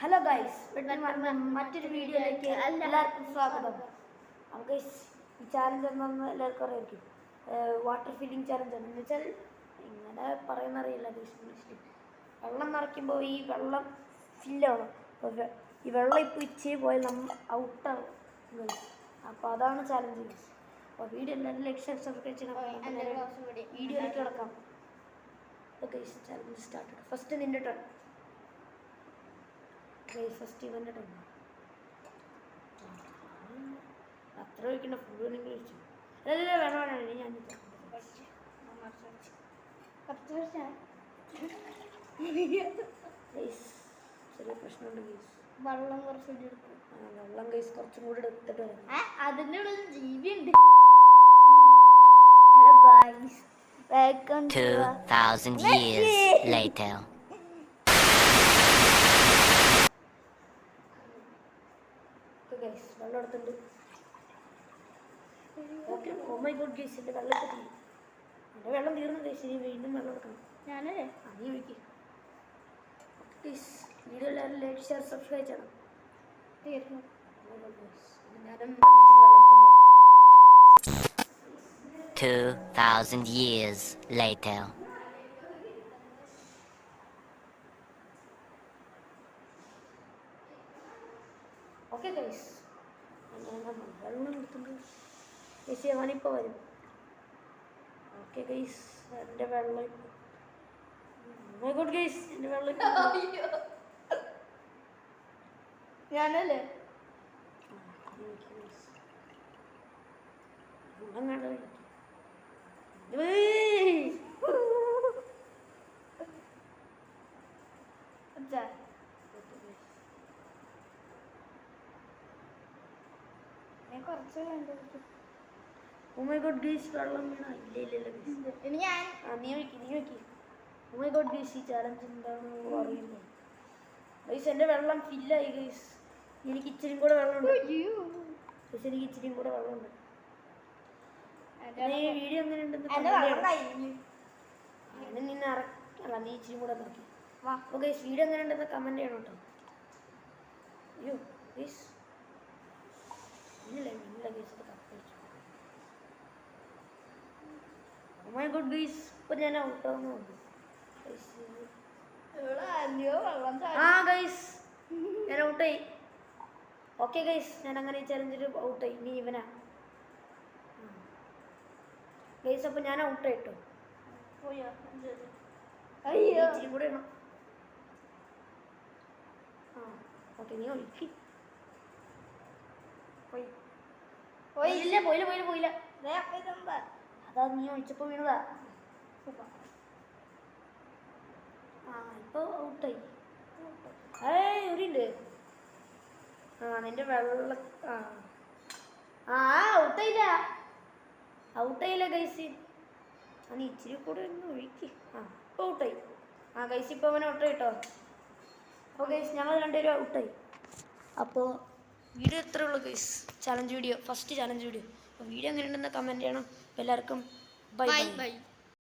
Hello guys, മറ്റൊരു വീഡിയോയിലേക്ക് എല്ലാവർക്കും സ്വാഗതം. നമുക്ക് ഈ ചാലഞ്ച് എന്താണെന്ന് എല്ലാവർക്കും അറിയായിരിക്കും. വാട്ടർ ഫില്ലിംഗ് ചാലഞ്ച് എന്ന് വെച്ചാൽ ഇങ്ങനെ പറയുന്നറിയില്ല. ഇംഗ്ലീഷിൽ വെള്ളം നിറയ്ക്കുമ്പോൾ ഈ വെള്ളം ഫില്ലാണ്. അപ്പോൾ ഈ വെള്ളം ഇപ്പോൾ ഇച്ചിരി പോയാൽ നമ്മൾ ഔട്ടാവും ഗൈസ്. അപ്പോൾ അതാണ് ചാലഞ്ച് ഗൈസ്. അപ്പോൾ വീഡിയോ എല്ലാവരും സബ്സ്ക്രൈബ് ചെയ്യണം. വീഡിയോയിലേക്ക് കിടക്കാം. Okay, challenge start. ഫസ്റ്റ് നിൻ്റെ ടേൺ. ഫസ്റ്റ് ഇവൻ്റെ ടൈം. അത്ര വയ്ക്കണ്ട, ഫുഡ് വേണമെങ്കിൽ കഴിച്ചു. അല്ല വേണം ഞാൻ ചെറിയ പ്രശ്നമുണ്ട് ഗൈസ്. വെള്ളം കുറച്ചുകൂടി എടുക്കും. വെള്ളം ഗൈസ് കുറച്ചും കൂടി എടുത്തിട്ട് വരാം. അതിൻ്റെ ഉള്ളിൽ ജീവിയുണ്ട്. 2000 years later. വെള്ളം എടുത്തിട്ടുണ്ട്. Okay, oh my god guys, എൻ്റെ വെള്ളം തീരും. എൻ്റെ വെള്ളം തീർന്നു ഗൈസ്. ഇനി വീണ്ടും വെള്ളം എടുക്കണം. ഞാനല്ലേ നീ ഒഴിക്കും. പ്ലീസ് വീഡിയോ എല്ലാവരും ലൈക്ക് ഷെയർ സബ്സ്ക്രൈബ് ചെയ്യണം. തീർന്നു. ഞാനും 2000 years later. ഓക്കെ ഗൈസ്, വെള്ളം എടുത്തിട്ടുണ്ട് ഗൈസ്. അവനിപ്പോൾ വരും. ഓക്കെ ഗൈസ്, എൻ്റെ വെള്ളം മൈ ഗോഡ് ഗൈസ്, എൻ്റെ വെള്ളം ഞാനല്ലേ കുറച്ച് ഓ മൈ ഗോഡ് ഗൈസ്, വെള്ളം വീണ. ഇല്ല ഇനി ഞാൻ നീ ഒഴിക്കി. ഓ മൈ ഗോഡ് ഗൈസ്, ഈ ചാലഞ്ച് എന്താണെന്ന് അറിയില്ല ഗൈസ്. എൻ്റെ വെള്ളം ഫില്ലായി ഗൈസ്. എനിക്ക് ഇച്ചിരി കൂടെ വെള്ളമുണ്ട് ഗൈസ്. എനിക്ക് ഇച്ചിരിയും കൂടെ വെള്ളമുണ്ട്. വീഡിയോ എങ്ങനെ ഉണ്ടെന്ന് നിന്നെ അല്ല, നീ ഇച്ചിരി കൂടെ നോക്കി. അപ്പോൾ ഗൈസ് വീഡിയോ എങ്ങനെ ഉണ്ടെന്ന് കമൻറ്റ് ചെയ്യണം കേട്ടോ. അയ്യോ ഗൈസ്, ഇല്ല ഗൈസ്, ഇത് കപ്പഴിച്ചു. ഓ മൈ ഗോഡ് ഗൈസ്, ഇപ്പോൾ ഞാൻ ഔട്ടാവുന്നുണ്ട്. ആ ഗൈസ്, ഞാൻ ഔട്ടായി. ഓക്കെ ഗൈസ്, ഞാൻ അങ്ങനെ ചലഞ്ചിൽ ഔട്ടായി. ഇനി ഇവനാ ഗൈസ്. അപ്പോൾ ഞാൻ ഔട്ടായിട്ടോ. ഇച്ചിരി കൂടെ ഇടണം. ആ ഓക്കെ, നീ ഒഴിക്കി. പോയില്ല. അതാ നീ ഒഴിച്ചപ്പോൾ വീണതാ. ആ ഇപ്പോൾ ഔട്ടായി. എവിടെയുണ്ട്? ആ നിന്റെ വെള്ള ഔട്ടായില്ല ഗൈസ്. നീ ഇച്ചിരി കൂടെ ഒന്ന് ഒഴിക്ക്. ആ ഇപ്പോൾ ഔട്ടായി. ആ ഗൈസ്, ഇപ്പോൾ അവനെ ഔട്ടായി കേട്ടോ. അപ്പോൾ ഗൈസ് ഞങ്ങൾ രണ്ടുപേരും ഔട്ടായി. അപ്പോൾ വീഡിയോ എത്ര ഉള്ളൂ guys? Challenge video, first challenge video. അപ്പോൾ വീഡിയോ എങ്ങനെ ഉണ്ടെന്ന് കമൻറ്റ് ചെയ്യണം. എല്ലാവർക്കും ബൈ.